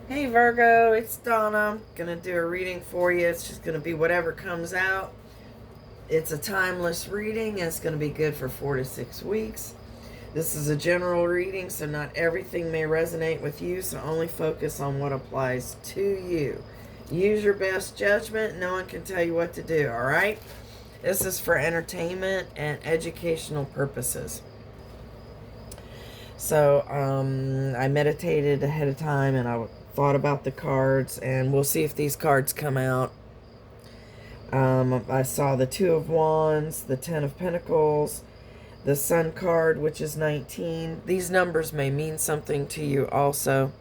Hey Virgo, it's Donna. Gonna do a reading for you. It's just gonna be whatever comes out. It's a timeless reading and it's gonna be good for 4 to 6 weeks. This is a general reading, so not everything may resonate with you, so only focus on what applies to you. Use your best judgment. No one can tell you what to do, alright? This is for entertainment and educational purposes. So I meditated ahead of time and I thought about the cards, and we'll see if these cards come out. I saw the Two of Wands, the Ten of Pentacles, the Sun card, which is 19. These numbers may mean something to you also.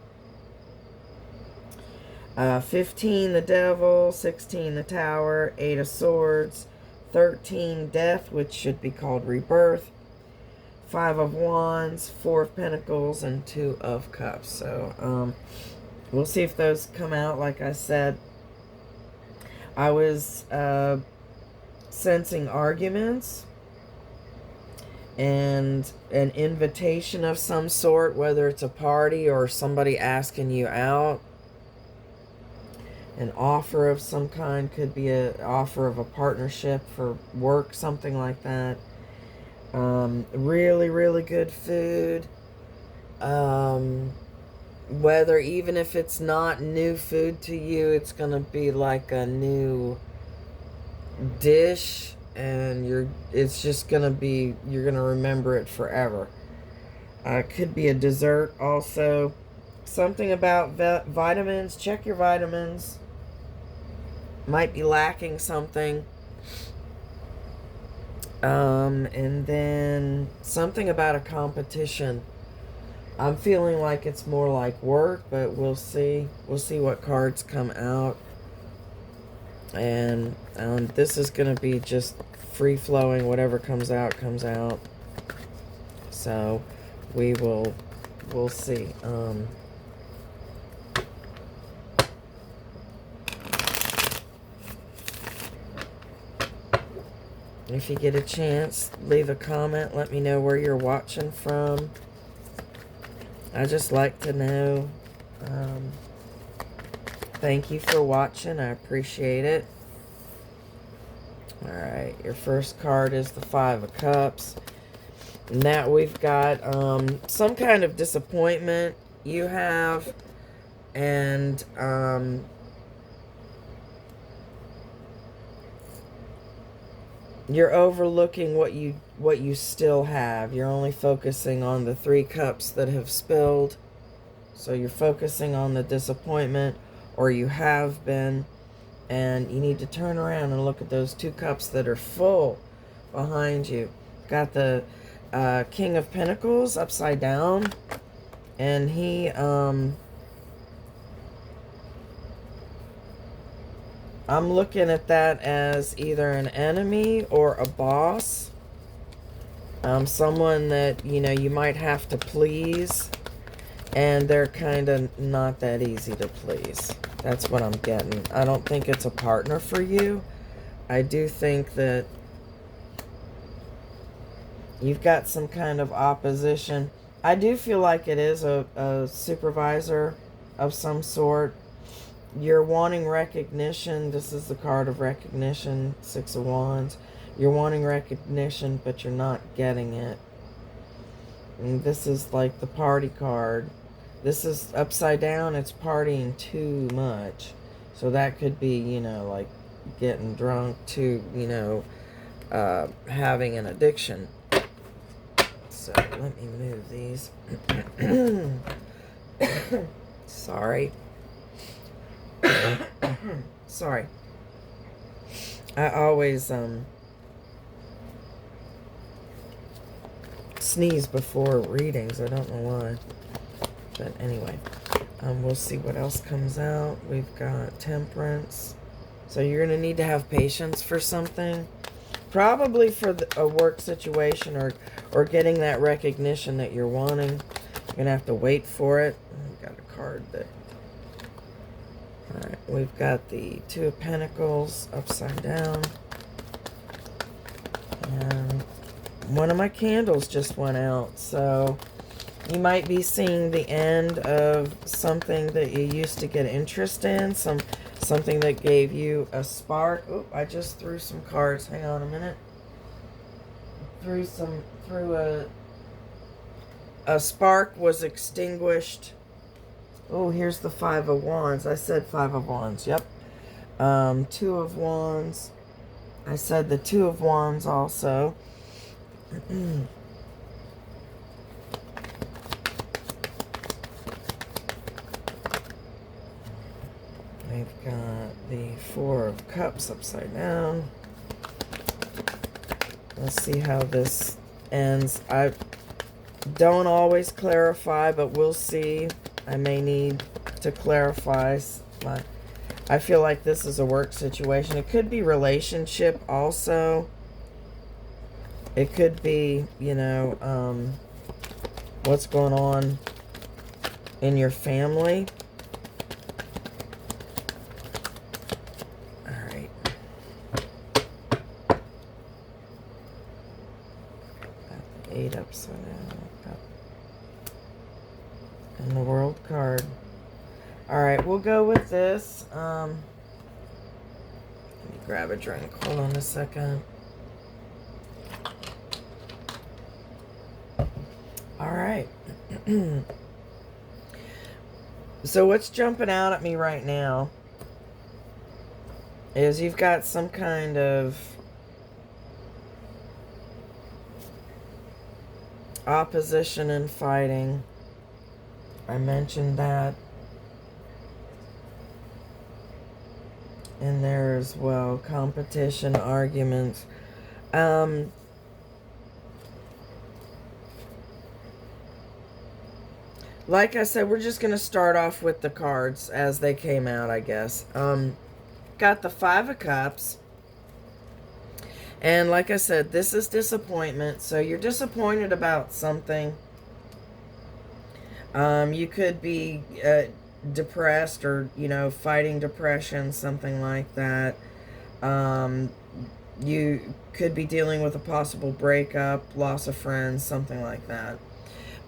15, the Devil, 16, the Tower, 8 of Swords, 13, Death, which should be called Rebirth, 5 of Wands, 4 of Pentacles, and 2 of Cups. So, we'll see if those come out. Like I said, I was sensing arguments and an invitation of some sort, whether it's a party or somebody asking you out. An offer of some kind, could be an offer of a partnership for work, something like that. Really, really good food. Whether, even if it's not new food to you, it's going to be like a new dish, and it's just going to be, you're going to remember it forever. Could be a dessert also. Something about vitamins. Check your vitamins. Might be lacking something. And then something about a competition. I'm feeling like it's more like work, but we'll see. We'll see what cards come out. And this is going to be just free-flowing. Whatever comes out, comes out. So we'll see. If you get a chance, leave a comment. Let me know where you're watching from. I just like to know. Thank you for watching. I appreciate it. Alright, your first card is the Five of Cups. And that we've got some kind of disappointment you have. And you're overlooking what you still have. You're only focusing on the 3 cups that have spilled. So you're focusing on the disappointment, or you have been, and you need to turn around and look at those 2 cups that are full behind you. Got the King of Pentacles upside down, and he I'm looking at that as either an enemy or a boss. Someone that, you might have to please. And they're kind of not that easy to please. That's what I'm getting. I don't think it's a partner for you. I do think that you've got some kind of opposition. I do feel like it is a supervisor of some sort. You're wanting recognition. This is the card of recognition, 6 of Wands. You're wanting recognition, but you're not getting it. And this is like the party card. This is upside down. It's partying too much. So that could be, like getting drunk to, having an addiction. So let me move these. Sorry. Sorry. I always sneeze before readings. I don't know why. But anyway, we'll see what else comes out. We've got Temperance. So you're going to need to have patience for something. Probably for a work situation or getting that recognition that you're wanting. You're going to have to wait for it. We've got a card that... Alright, we've got the Two of Pentacles upside down. And one of my candles just went out, so You might be seeing the end of something that you used to get interest in, something that gave you a spark. Oh, I just threw some cards. Hang on a minute. A spark was extinguished. Oh, here's the Five of Wands. I said Five of Wands. Yep. Two of Wands. I said the Two of Wands also. We've got the Four of Cups upside down. Let's see how this ends. I don't always clarify, but we'll see. I may need to clarify. I feel like this is a work situation. It could be relationship also. It could be, you know, what's going on in your family. All right. Got the 8 upside down. And the World card. All right, we'll go with this. Let me grab a drink. Hold on a second. All right. So what's jumping out at me right now is you've got some kind of opposition and fighting. I mentioned that in there as well. Competition, arguments. Like I said, we're just going to start off with the cards as they came out, I guess. Got the Five of Cups. And like I said, this is disappointment. So you're disappointed about something. You could be depressed or, you know, fighting depression, something like that. You could be dealing with a possible breakup, loss of friends, something like that.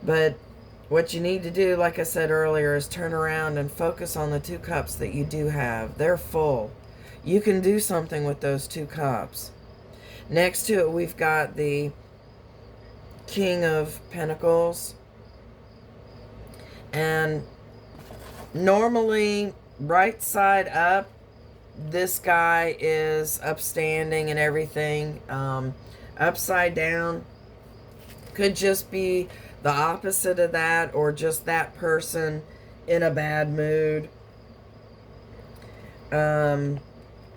But what you need to do, like I said earlier, is turn around and focus on the 2 cups that you do have. They're full. You can do something with those 2 cups. Next to it, we've got the King of Pentacles. And normally, right side up, this guy is upstanding and everything. Upside down could just be the opposite of that, or just that person in a bad mood.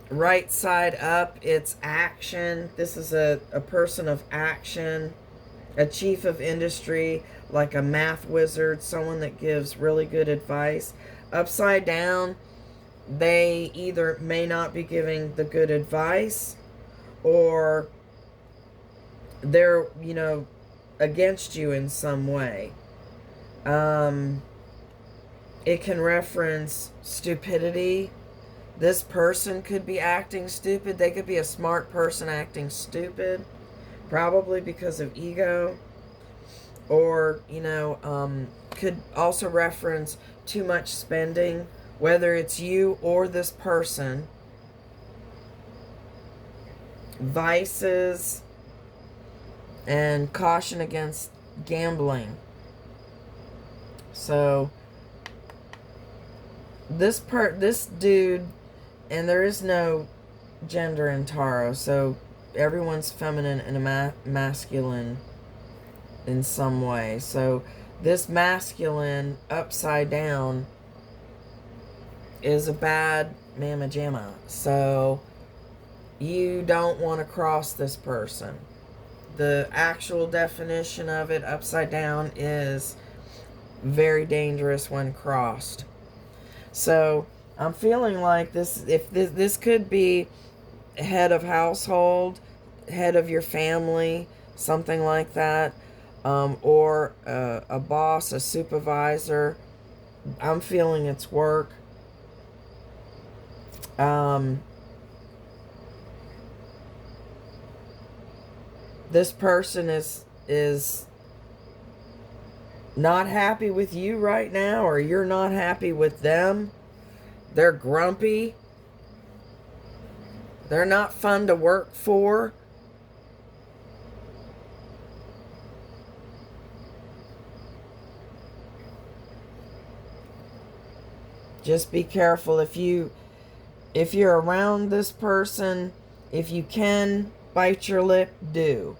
Right side up, it's action. This is a person of action, a chief of industry, like a math wizard, someone that gives really good advice. Upside down, they either may not be giving the good advice, or they're, you know, against you in some way. It can reference stupidity. This person could be acting stupid. They could be a smart person acting stupid, probably because of ego. Or, you know, could also reference too much spending, whether it's you or this person. Vices and caution against gambling. So this dude, and there is no gender in tarot, so everyone's feminine and a masculine in some way. So this masculine upside down is a bad mamma jamma. So you don't want to cross this person. The actual definition of it, upside down, is very dangerous when crossed. So I'm feeling like this could be head of household, head of your family, something like that, or a boss, a supervisor. I'm feeling it's work. This person is not happy with you right now, or you're not happy with them. They're grumpy. They're not fun to work for. Just be careful if you're around this person, if you can bite your lip, do.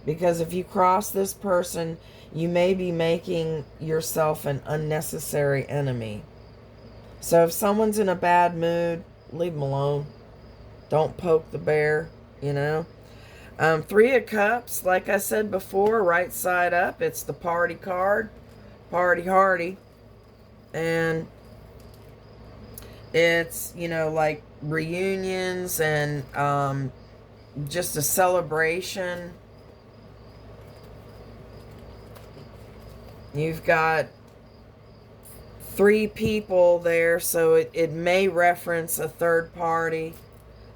Because if you cross this person, you may be making yourself an unnecessary enemy. So if someone's in a bad mood, leave them alone. Don't poke the bear, you know. Three of Cups, like I said before, right side up, it's the party card. Party hardy. And it's, you know, like reunions and just a celebration. You've got three people there, so it may reference a third party.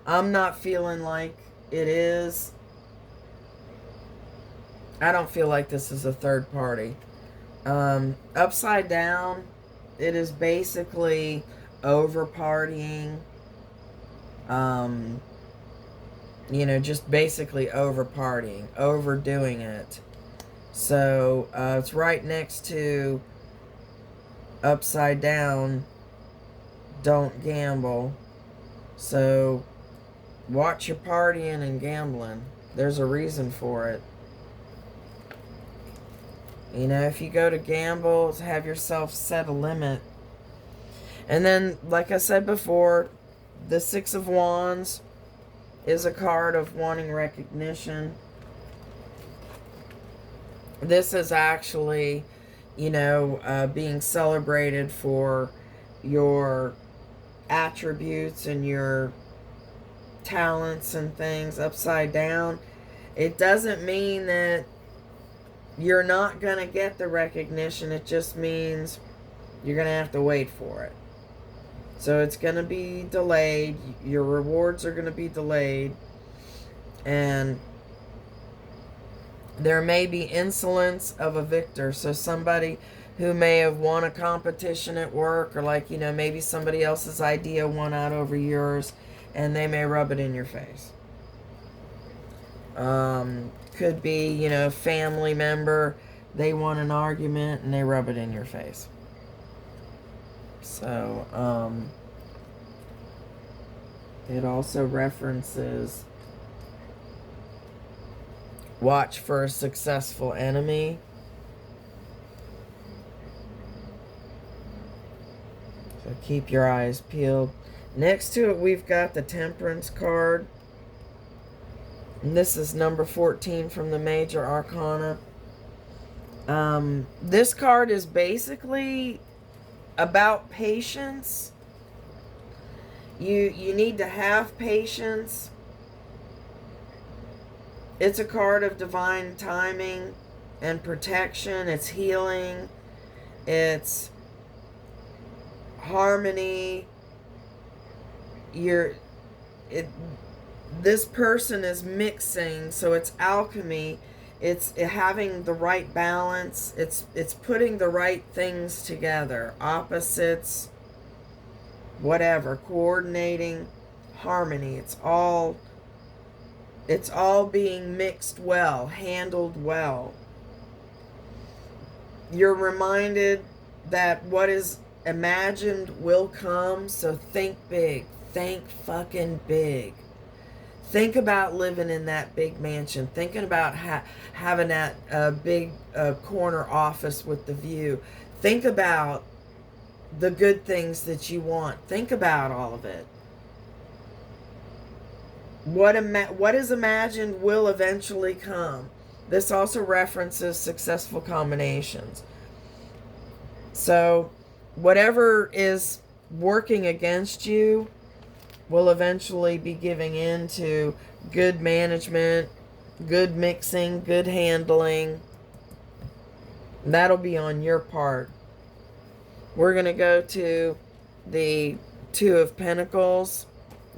I'm not feeling like it is. I don't feel like this is a third party. Upside down, it is basically over partying. You know, just basically over partying, overdoing it. So it's right next to upside down, don't gamble. So watch your partying and gambling. There's a reason for it. You know, if you go to gamble, have yourself set a limit. And then, like I said before, the Six of Wands is a card of wanting recognition. This is actually, you know, being celebrated for your attributes and your talents and things. Upside down, it doesn't mean that you're not going to get the recognition. It just means you're going to have to wait for it. So it's going to be delayed. Your rewards are going to be delayed. And there may be insolence of a victor. So somebody who may have won a competition at work, or like, you know, maybe somebody else's idea won out over yours, and they may rub it in your face. Could be, you know, family member, they won an argument and they rub it in your face. So, it also references watch for a successful enemy. So keep your eyes peeled. Next to it, we've got the Temperance card. And this is number 14 from the Major Arcana. This card is basically about patience. You need to have patience. It's a card of divine timing and protection. It's healing. It's harmony. This person is mixing, so it's alchemy. It's having the right balance. It's putting the right things together. Opposites, whatever, coordinating, harmony. It's all being mixed well, handled well. You're reminded that what is imagined will come, so think big. Think fucking big. Think about living in that big mansion. Thinking about having that big corner office with the view. Think about the good things that you want. Think about all of it. What is imagined will eventually come. This also references successful combinations. So whatever is working against you will eventually be giving in to good management, good mixing, good handling. That'll be on your part. We're going to go to the Two of Pentacles.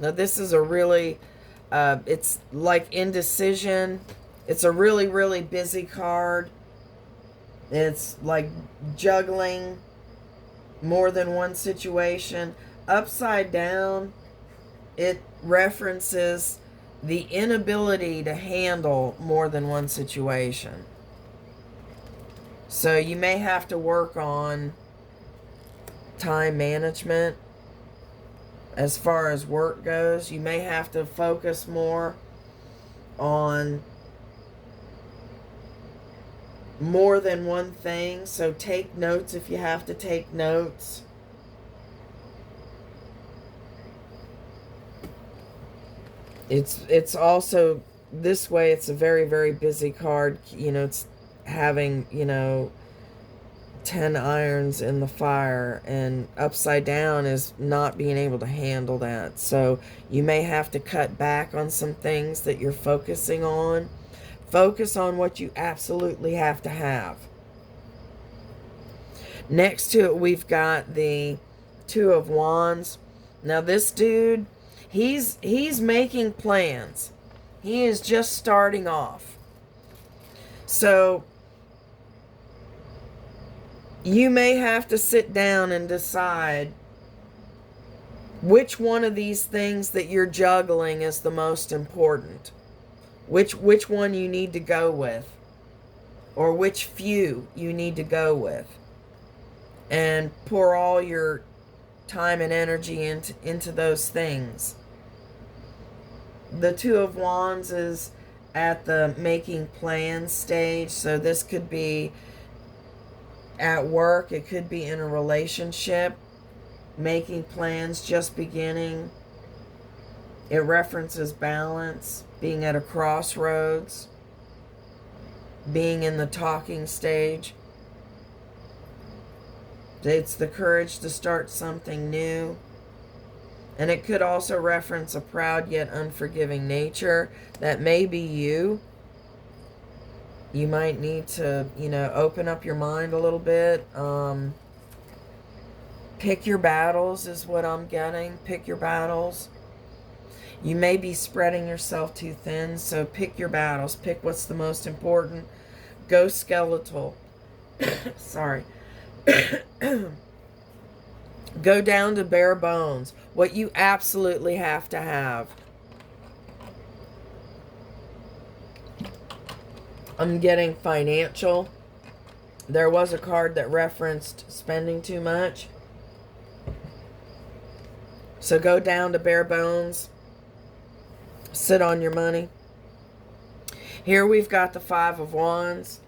Now this is a really, it's like indecision. It's a really, really busy card. It's like juggling more than one situation. Upside down, it references the inability to handle more than one situation. So you may have to work on time management as far as work goes. You may have to focus more on more than one thing. So take notes if you have to take notes. It's also this way, it's a very, very busy card. You know, it's having, 10 irons in the fire, and upside down is not being able to handle that. So you may have to cut back on some things that you're focusing on. Focus on what you absolutely have to have. Next to it, we've got the Two of Wands. Now this dude, he's making plans. He is just starting off. So you may have to sit down and decide which one of these things that you're juggling is the most important. Which one you need to go with, or which few you need to go with, and pour all your time and energy into those things. The Two of Wands is at the making plans stage, so this could be at work, it could be in a relationship, making plans, just beginning. It references balance, being at a crossroads, being in the talking stage. It's the courage to start something new. And it could also reference a proud yet unforgiving nature. That may be you. You might need to, open up your mind a little bit. Pick your battles is what I'm getting. Pick your battles. You may be spreading yourself too thin, so pick your battles. Pick what's the most important. Go skeletal. Sorry. Go down to bare bones. What you absolutely have to have. I'm getting financial. There was a card that referenced spending too much. So go down to bare bones. Sit on your money. Here we've got the Five of Wands.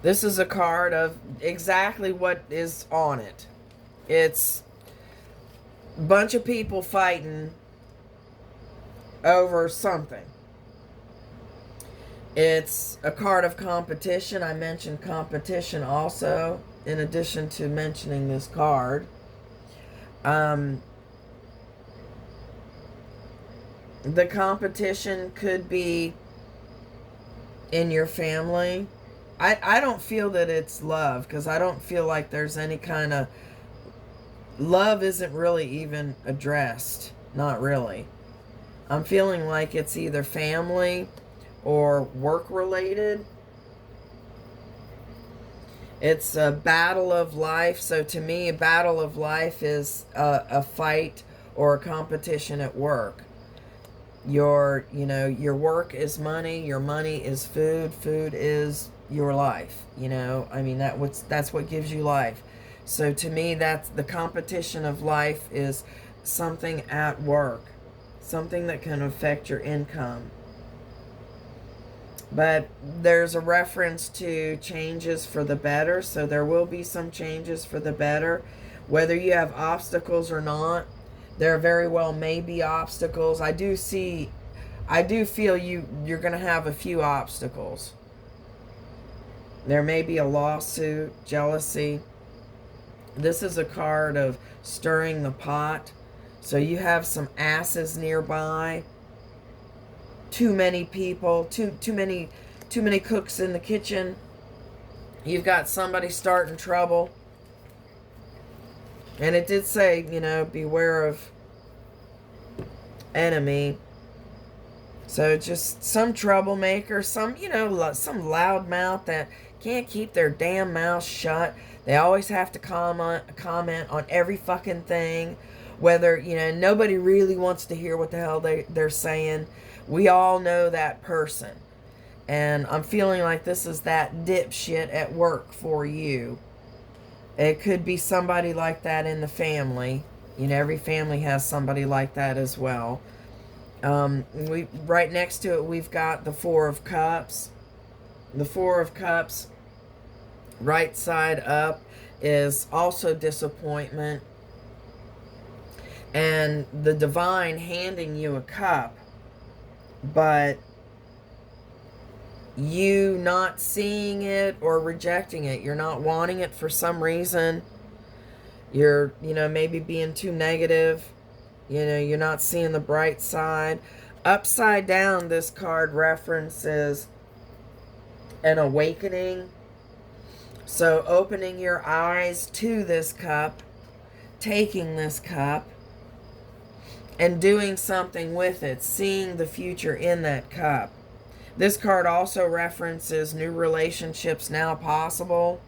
This is a card of exactly what is on it. It's a bunch of people fighting over something. It's a card of competition. I mentioned competition also, in addition to mentioning this card. The competition could be in your family. I don't feel that it's love, because I don't feel like there's any kind of... Love isn't really even addressed. Not really. I'm feeling like it's either family or work related. It's a battle of life. So to me, a battle of life is a fight or a competition at work. Your work is money. Your money is food. Food is your life. I mean, that's what gives you life. So to me, that's the competition of life is something at work, something that can affect your income. But there's a reference to changes for the better, so there will be some changes for the better. Whether you have obstacles or not, there very well may be obstacles. I do feel you're going to have a few obstacles. There may be a lawsuit, jealousy. This is a card of stirring the pot. So you have some asses nearby. Too many people, too many cooks in the kitchen. You've got somebody starting trouble. And it did say, beware of enemy. So just some troublemaker, some loudmouth that can't keep their damn mouth shut. They always have to comment on every fucking thing. Whether, nobody really wants to hear what the hell they're saying. We all know that person. And I'm feeling like this is that dipshit at work for you. It could be somebody like that in the family. Every family has somebody like that as well. Right next to it, we've got the Four of Cups. The Four of Cups, right side up, is also disappointment. And the divine handing you a cup, but you not seeing it or rejecting it. You're not wanting it for some reason. You're, maybe being too negative. You're not seeing the bright side. Upside down, this card references an awakening. So opening your eyes to this cup, taking this cup, and doing something with it, seeing the future in that cup. This card also references new relationships now possible,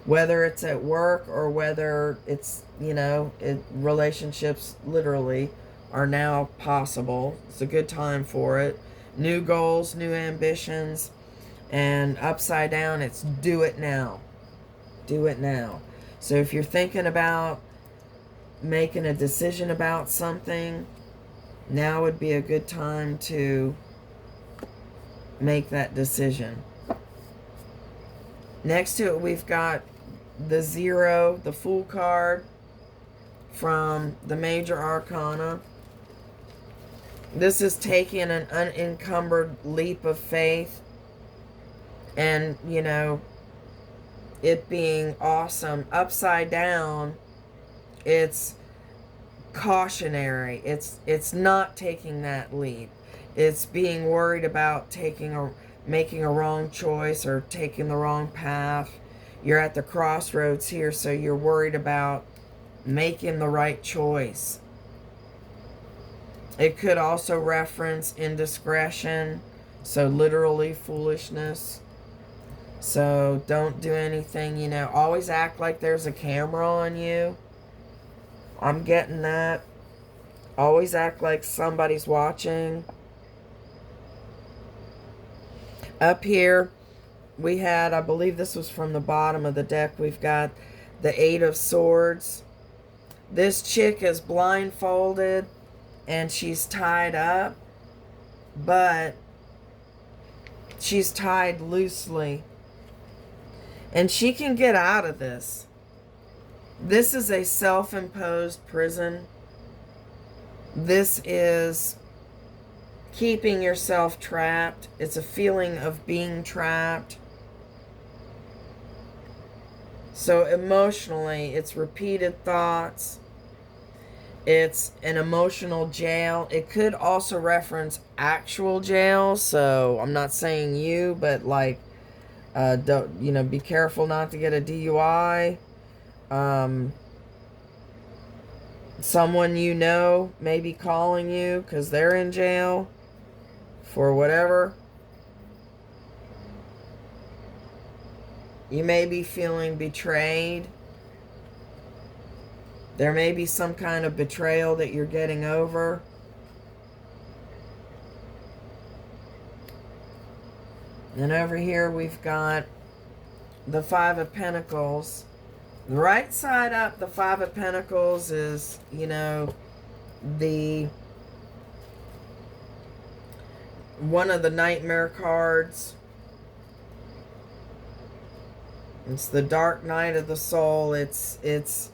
whether it's at work or whether it's, relationships literally are now possible. It's a good time for it. New goals, new ambitions, and upside down, it's do it now. Do it now. So if you're thinking about making a decision about something, now would be a good time to make that decision. Next to it, we've got the Zero, the Fool card from the Major Arcana. This is taking an unencumbered leap of faith and, it being awesome. Upside down, it's cautionary. It's not taking that leap. It's being worried about making a wrong choice or taking the wrong path. You're at the crossroads here, so you're worried about making the right choice. It could also reference indiscretion, so literally foolishness. So don't do anything, always act like there's a camera on you. I'm getting that. Always act like somebody's watching. Up here, we had, I believe this was from the bottom of the deck, we've got the Eight of Swords. This chick is blindfolded and she's tied up, but she's tied loosely. And she can get out of this. This is a self-imposed prison. This is keeping yourself trapped. It's a feeling of being trapped. So emotionally, it's repeated thoughts. It's an emotional jail. It could also reference actual jail. So I'm not saying you, but like, don't, be careful not to get a DUI. Someone may be calling you because they're in jail for whatever. You may be feeling betrayed. There may be some kind of betrayal that you're getting over. And over here we've got the Five of Pentacles. The right side up, the Five of Pentacles is, one of the nightmare cards. It's the dark night of the soul. It's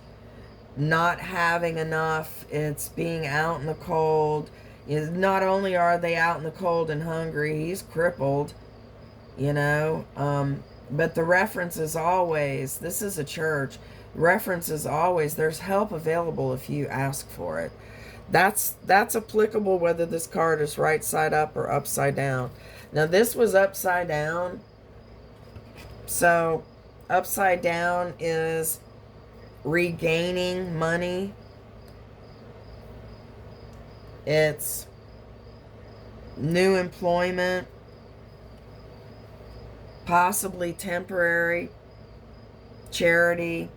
not having enough. It's being out in the cold. Not only are they out in the cold and hungry, he's crippled, but the reference is always, this is a church, reference is always, there's help available if you ask for it. That's applicable whether this card is right side up or upside down. Now this was upside down. So upside down is regaining money. It's new employment. possibly temporary. Charity,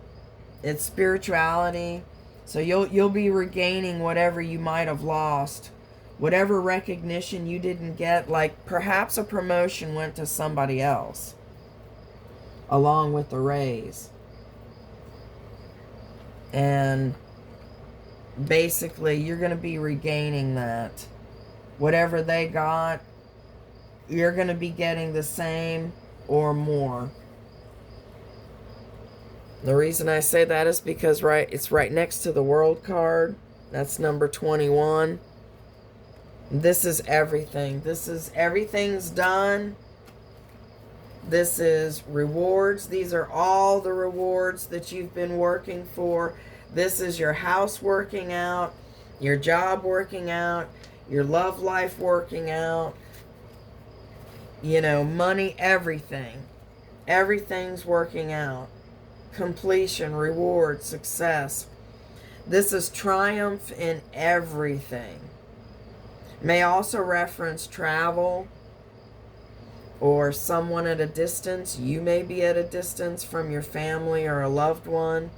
it's spirituality. So you'll be regaining whatever you might have lost, whatever recognition you didn't get. Like perhaps a promotion went to somebody else along with the raise, and basically you're going to be regaining that. Whatever they got, you're going to be getting the same or more. The reason I say that is because it's right next to the World card. That's number 21. This is everything. This is everything's done. This is rewards. These are all the rewards that you've been working for. This is your house working out, your job working out, your love life working out, you know, money, everything. Everything's working out. Completion, reward, success. This is triumph in everything. May also reference travel or someone at a distance. You may be at a distance from your family or a loved one.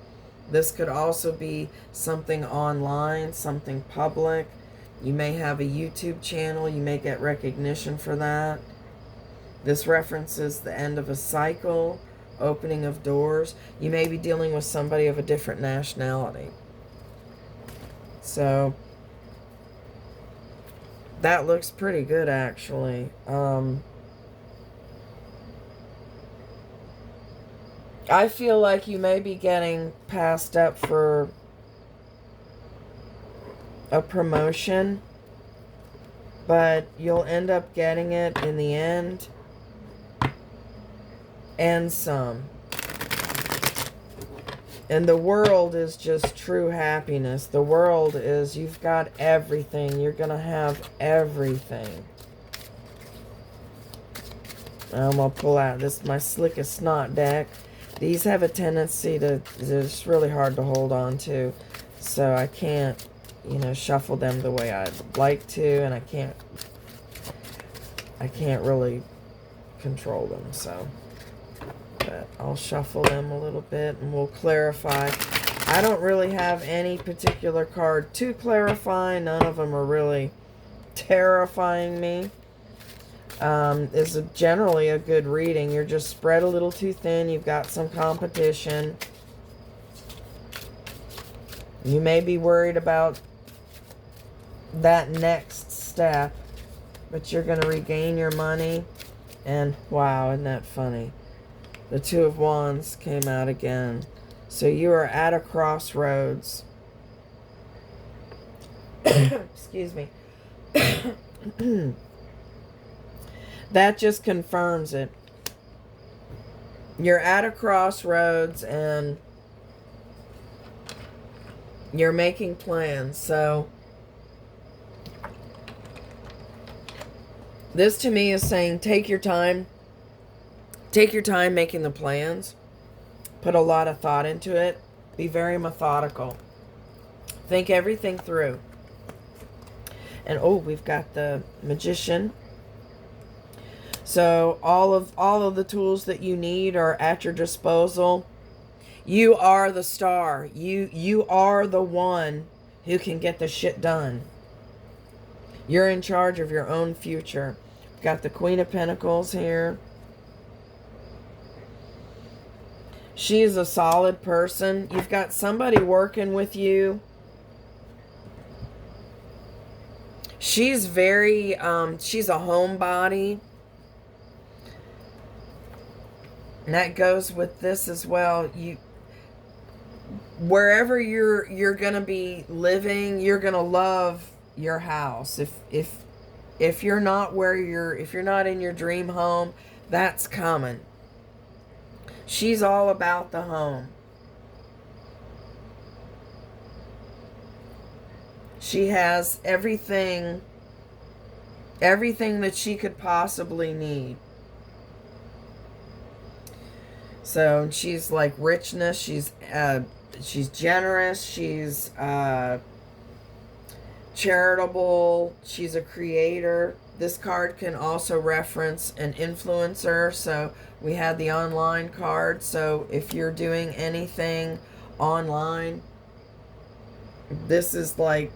This could also be something online, something public. You may have a YouTube channel. You may get recognition for that. This references the end of a cycle, opening of doors. You may be dealing with somebody of a different nationality. So that looks pretty good, actually. I feel like you may be getting passed up for a promotion, but you'll end up getting it in the end. And some. And the world is just true happiness. The world is, you've got everything. You're going to have everything. I'm going to pull out this, my Slick as Snot deck. These have a tendency to, it's really hard to hold on to. So I can't, you know, shuffle them the way I'd like to. And I can't really control them, so. But I'll shuffle them a little bit and we'll clarify. I don't really have any particular card to clarify. None of them are really terrifying me. It's generally a good reading. You're just spread a little too thin. You've got some competition. You may be worried about that next step, but you're going to regain your money. And wow, isn't that funny? The Two of Wands came out again. So you are at a crossroads. Excuse me. That just confirms it. You're at a crossroads and you're making plans. So this to me is saying take your time. Take your time making the plans. Put a lot of thought into it. Be very methodical. Think everything through. And oh, we've got the Magician. So all of the tools that you need are at your disposal. You are the star. You are the one who can get the shit done. You're in charge of your own future. Got the Queen of Pentacles here. She is a solid person. You've got somebody working with you. She's very, she's a homebody. And that goes with this as well. Wherever you're going to be living, you're going to love your house. If you're not if you're not in your dream home, that's coming. She's all about the home. She has everything that she could possibly need. So she's like richness. She's generous. She's charitable. She's a creator. This card can also reference an influencer. So we had the online card. So if you're doing anything online, this is like,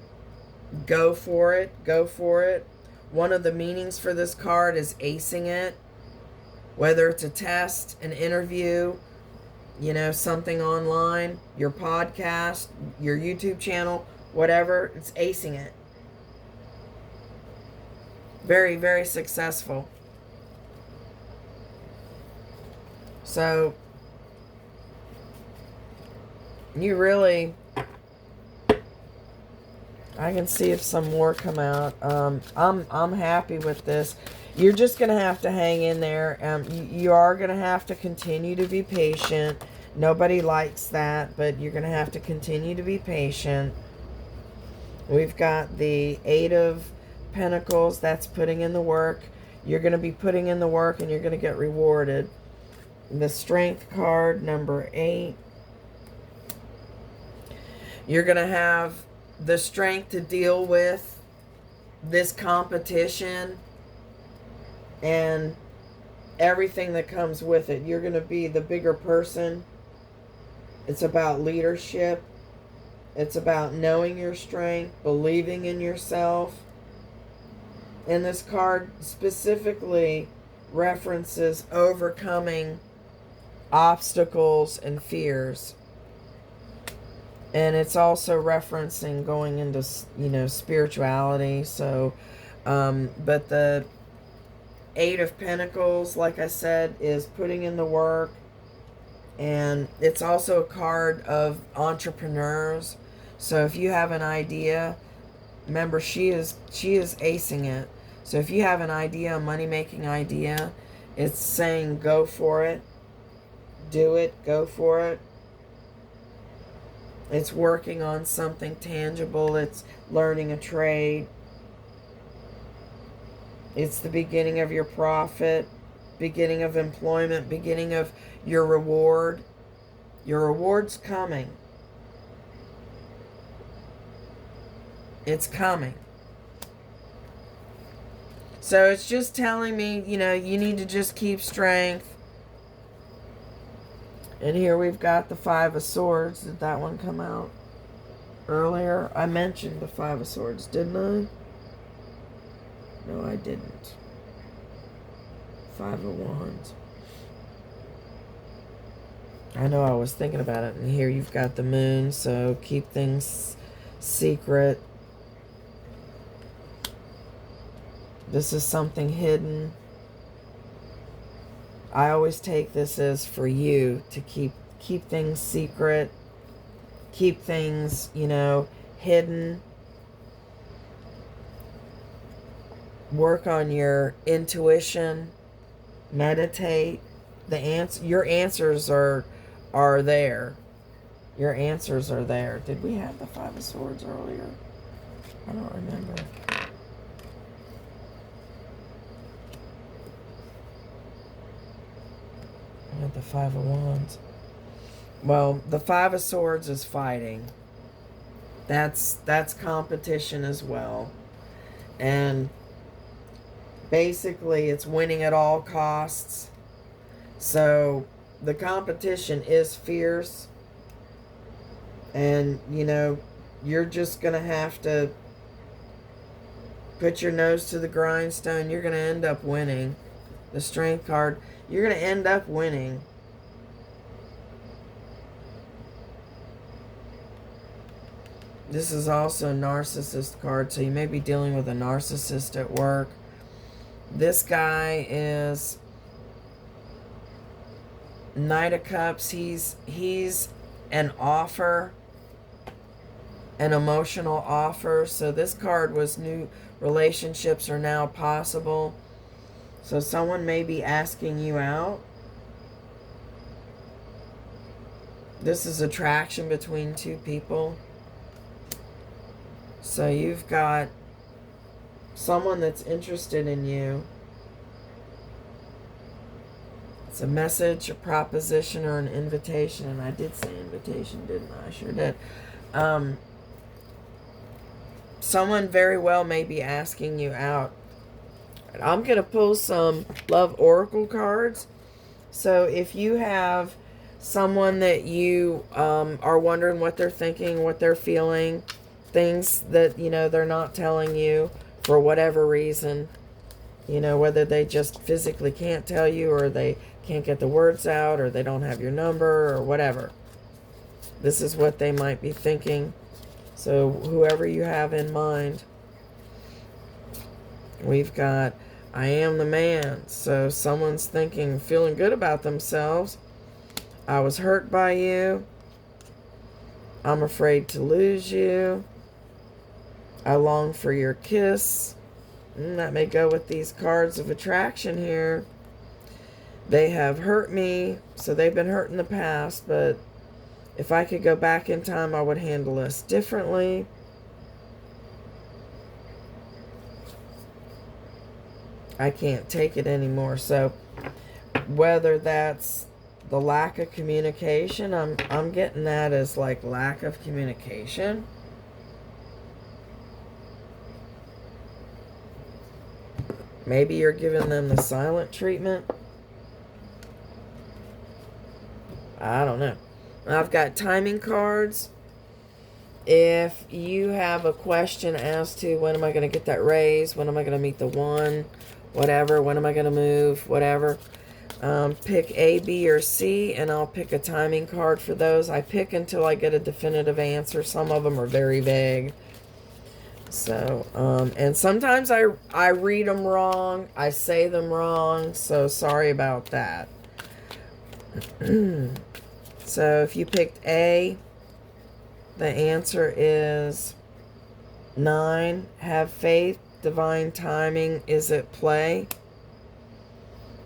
go for it. Go for it. One of the meanings for this card is acing it. Whether it's a test, an interview, you know, something online, your podcast, your YouTube channel, whatever, it's acing it. Very, very successful. So, you really, I can see if some more come out. I'm happy with this. You're just going to have to hang in there. You are going to have to continue to be patient. Nobody likes that, but you're going to have to continue to be patient. We've got the 8 of Pentacles. That's putting in the work. You're going to be putting in the work and you're going to get rewarded. The Strength card, number 8. You're going to have the strength to deal with this competition and everything that comes with it. You're going to be the bigger person. It's about leadership. It's about knowing your strength, believing in yourself. And this card specifically references overcoming obstacles and fears. And it's also referencing going into, you know, spirituality. So, but the 8 of Pentacles, like I said, is putting in the work. And it's also a card of entrepreneurs. So if you have an idea, remember she is acing it. So if you have an idea, a money-making idea, it's saying go for it. Do it. Go for it. It's working on something tangible. It's learning a trade. It's the beginning of your profit, beginning of employment, beginning of your reward. Your reward's coming. It's coming. So it's just telling me, you know, you need to just keep strength. And here we've got the 5 of Swords. Did that one come out earlier? I mentioned the 5 of Swords, didn't I? No, I didn't. 5 of Wands. I know I was thinking about it. And here you've got the Moon, so keep things secret. This is something hidden. I always take this as for you to keep things secret. Keep things, you know, hidden. Work on your intuition. Meditate. Your answers are there. Your answers are there. Did we have the 5 of Swords earlier? I don't remember. I had the 5 of Wands. Well, the 5 of Swords is fighting. That's competition as well. And basically it's winning at all costs. So the competition is fierce. And, you know, you're just going to have to put your nose to the grindstone. You're going to end up winning. The Strength card, you're going to end up winning. This is also a narcissist card, so you may be dealing with a narcissist at work. This guy is Knight of Cups. He's an offer, an emotional offer. So this card was new relationships are now possible. So someone may be asking you out. This is attraction between two people. So you've got someone that's interested in you. It's a message, a proposition, or an invitation. And I did say invitation, didn't I? I sure did. Someone very well may be asking you out. I'm going to pull some love oracle cards. So if you have someone that you are wondering what they're thinking, what they're feeling, things that, you know, they're not telling you for whatever reason, you know, whether they just physically can't tell you, or they can't get the words out, or they don't have your number, or whatever. This is what they might be thinking. So whoever you have in mind, we've got I am the man. So someone's thinking, feeling good about themselves. I was hurt by you. I'm afraid to lose you. I long for your kiss. That may go with these cards of attraction here. They have hurt me, so they've been hurt in the past, but if I could go back in time, I would handle this differently. I can't take it anymore. So whether that's the lack of communication, I'm getting that as like lack of communication. Maybe you're giving them the silent treatment. I don't know. I've got timing cards. If you have a question as to when am I going to get that raise, when am I going to meet the one, whatever, when am I going to move, whatever, pick A, B, or C, and I'll pick a timing card for those. I pick until I get a definitive answer. Some of them are very vague. So, and sometimes I read them wrong. I say them wrong. So sorry about that. So if you picked A, the answer is 9. Have faith. Divine timing is at play.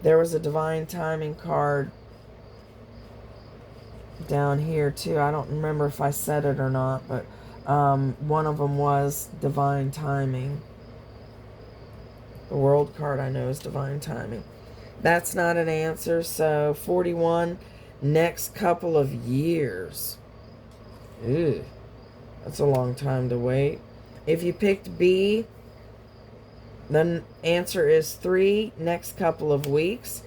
There was a divine timing card down here too. I don't remember if I said it or not, but one of them was divine timing. The world card I know is divine timing. That's not an answer. So 41, next couple of years. Ew, that's a long time to wait. If you picked B, the answer is 3, next couple of weeks.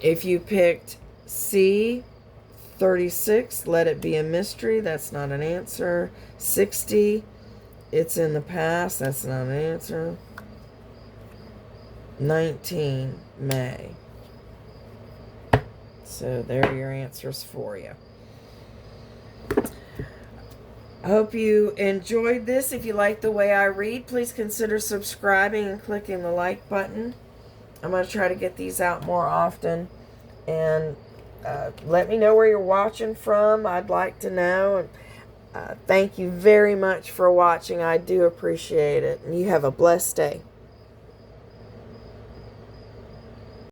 If you picked C, 36, let it be a mystery. That's not an answer. 60, it's in the past. That's not an answer. 19, May. So there are your answers for you. I hope you enjoyed this. If you like the way I read, please consider subscribing and clicking the like button. I'm going to try to get these out more often. And let me know where you're watching from. I'd like to know. Thank you very much for watching. I do appreciate it. And you have a blessed day.